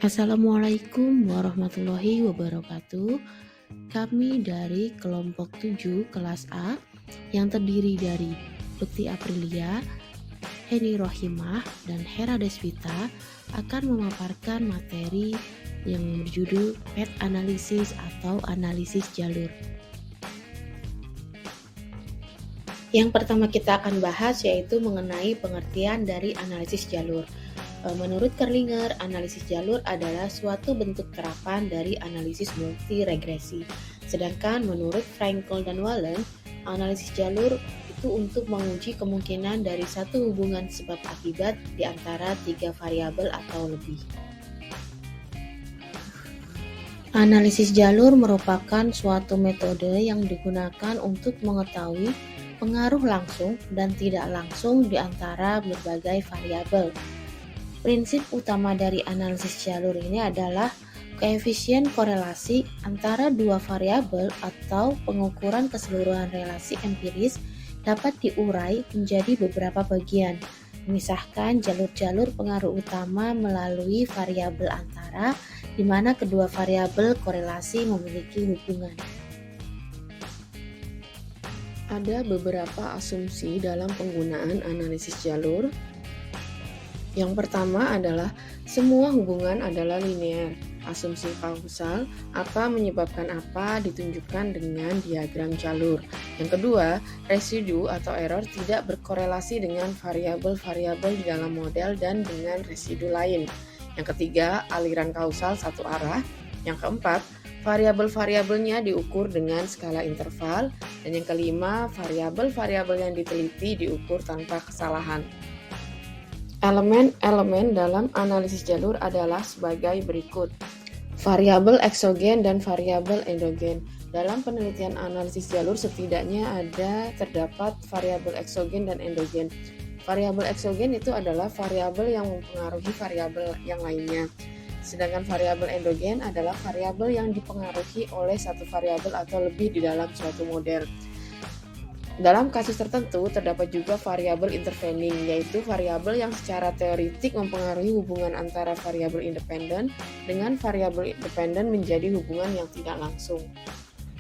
Assalamualaikum warahmatullahi wabarakatuh. Kami dari kelompok 7 kelas A yang terdiri dari Lutfi Aprilia, Heni Rohimah, dan Hera Deswita akan memaparkan materi yang berjudul path analysis atau analisis jalur. Yang pertama kita akan bahas yaitu mengenai pengertian dari analisis jalur. Menurut Kerlinger, analisis jalur adalah suatu bentuk terapan dari analisis multiregresi. Sedangkan menurut Frankel dan Wallen, analisis jalur itu untuk menguji kemungkinan dari satu hubungan sebab akibat di antara 3 variabel atau lebih. Analisis jalur merupakan suatu metode yang digunakan untuk mengetahui pengaruh langsung dan tidak langsung di antara berbagai variabel. Prinsip utama dari analisis jalur ini adalah koefisien korelasi antara dua variabel atau pengukuran keseluruhan relasi empiris dapat diurai menjadi beberapa bagian, memisahkan jalur-jalur pengaruh utama melalui variabel antara di mana kedua variabel korelasi memiliki hubungan. Ada beberapa asumsi dalam penggunaan analisis jalur. Yang pertama adalah semua hubungan adalah linear. Asumsi kausal, apa menyebabkan apa ditunjukkan dengan diagram jalur. Yang kedua, residu atau error tidak berkorelasi dengan variabel-variabel di dalam model dan dengan residu lain. Yang ketiga, aliran kausal satu arah. Yang keempat, variabel-variabelnya diukur dengan skala interval. Dan yang kelima, variabel-variabel yang diteliti diukur tanpa kesalahan. Elemen-elemen dalam analisis jalur adalah sebagai berikut. Variabel eksogen dan variabel endogen. Dalam penelitian analisis jalur setidaknya terdapat variabel eksogen dan endogen. Variabel eksogen itu adalah variabel yang mempengaruhi variabel yang lainnya. Sedangkan variabel endogen adalah variabel yang dipengaruhi oleh satu variabel atau lebih di dalam suatu model. Dalam kasus tertentu, terdapat juga variabel intervening, yaitu variabel yang secara teoritik mempengaruhi hubungan antara variabel independen dengan variabel dependen menjadi hubungan yang tidak langsung.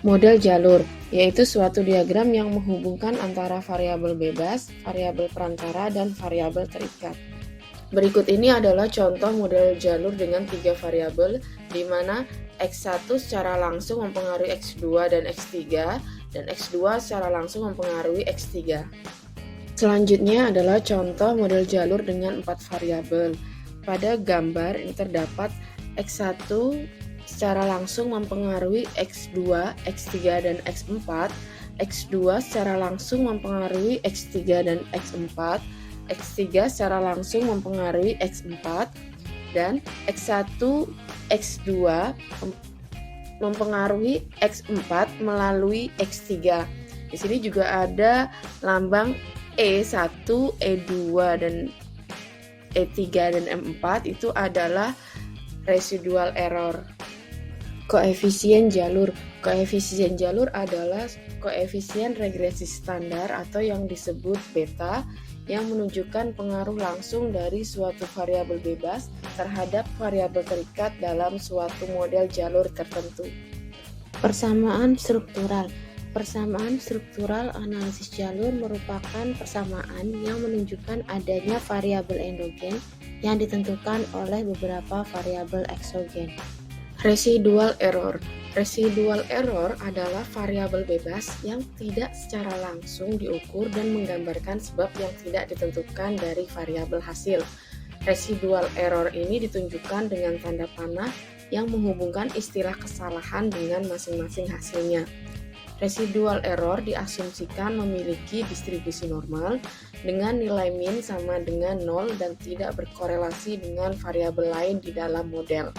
Model jalur, yaitu suatu diagram yang menghubungkan antara variabel bebas, variabel perantara, dan variabel terikat. Berikut ini adalah contoh model jalur dengan 3 variabel, di mana X1 secara langsung mempengaruhi X2 dan X3, dan X2 secara langsung mempengaruhi X3. Selanjutnya adalah contoh model jalur dengan 4 variabel. Pada gambar ini terdapat X1 secara langsung mempengaruhi X2, X3, dan X4, X2 secara langsung mempengaruhi X3 dan X4, X3 secara langsung mempengaruhi X4, dan X1, X2 mempengaruhi X4 melalui X3. Di sini juga ada lambang E1, E2, dan E3 dan M4 itu adalah residual error. Koefisien jalur. Koefisien jalur adalah koefisien regresi standar atau yang disebut beta yang menunjukkan pengaruh langsung dari suatu variabel bebas terhadap variabel terikat dalam suatu model jalur tertentu. Persamaan struktural. Persamaan struktural analisis jalur merupakan persamaan yang menunjukkan adanya variabel endogen yang ditentukan oleh beberapa variabel eksogen. Residual error. Residual error adalah variabel bebas yang tidak secara langsung diukur dan menggambarkan sebab yang tidak ditentukan dari variabel hasil. Residual error ini ditunjukkan dengan tanda panah yang menghubungkan istilah kesalahan dengan masing-masing hasilnya. Residual error diasumsikan memiliki distribusi normal dengan nilai min sama dengan 0 dan tidak berkorelasi dengan variabel lain di dalam model.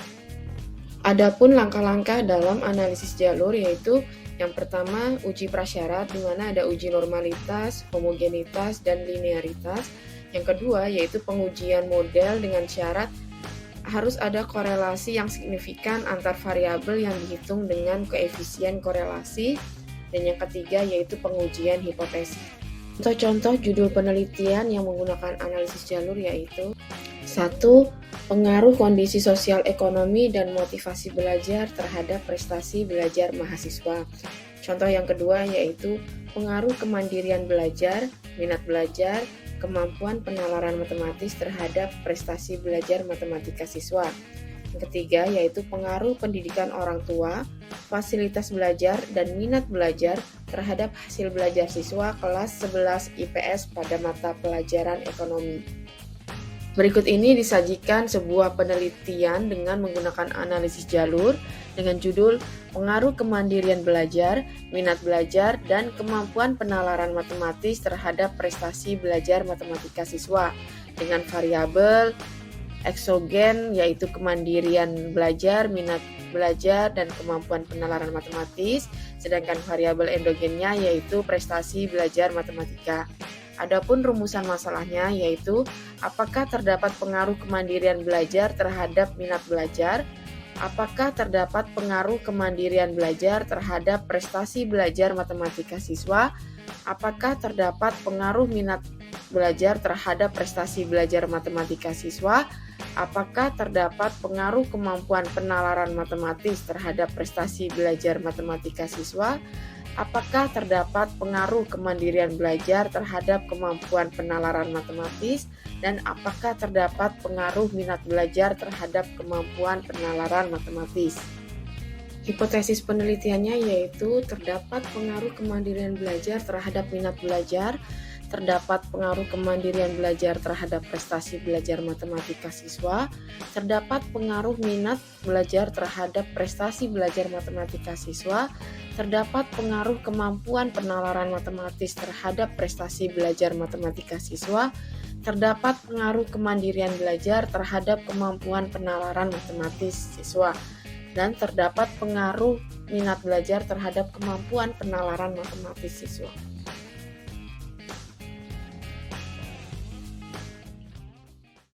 Adapun langkah-langkah dalam analisis jalur yaitu yang pertama uji prasyarat di mana ada uji normalitas, homogenitas, dan linearitas. Yang kedua yaitu pengujian model dengan syarat harus ada korelasi yang signifikan antar variabel yang dihitung dengan koefisien korelasi. Dan yang ketiga yaitu pengujian hipotesis. Contoh-contoh judul penelitian yang menggunakan analisis jalur yaitu 1. Pengaruh kondisi sosial ekonomi dan motivasi belajar terhadap prestasi belajar mahasiswa. Contoh yang kedua yaitu pengaruh kemandirian belajar, minat belajar, kemampuan penalaran matematis terhadap prestasi belajar matematika siswa. Yang ketiga yaitu pengaruh pendidikan orang tua, fasilitas belajar, dan minat belajar terhadap hasil belajar siswa kelas 11 IPS pada mata pelajaran ekonomi. Berikut ini disajikan sebuah penelitian dengan menggunakan analisis jalur dengan judul Pengaruh Kemandirian Belajar, Minat Belajar, dan Kemampuan Penalaran Matematis terhadap Prestasi Belajar Matematika Siswa dengan variabel eksogen yaitu kemandirian belajar, minat belajar, dan kemampuan penalaran matematis, sedangkan variabel endogennya yaitu prestasi belajar matematika. Adapun rumusan masalahnya yaitu apakah terdapat pengaruh kemandirian belajar terhadap minat belajar, apakah terdapat pengaruh kemandirian belajar terhadap prestasi belajar matematika siswa, apakah terdapat pengaruh minat belajar terhadap prestasi belajar matematika siswa, apakah terdapat pengaruh kemampuan penalaran matematis terhadap prestasi belajar matematika siswa, apakah terdapat pengaruh kemandirian belajar terhadap kemampuan penalaran matematis, dan apakah terdapat pengaruh minat belajar terhadap kemampuan penalaran matematis. Hipotesis penelitiannya yaitu terdapat pengaruh kemandirian belajar terhadap minat belajar, terdapat pengaruh kemandirian belajar terhadap prestasi belajar matematika siswa, terdapat pengaruh minat belajar terhadap prestasi belajar matematika siswa, terdapat pengaruh kemampuan penalaran matematis terhadap prestasi belajar matematika siswa, terdapat pengaruh kemandirian belajar terhadap kemampuan penalaran matematis siswa, dan terdapat pengaruh minat belajar terhadap kemampuan penalaran matematis siswa.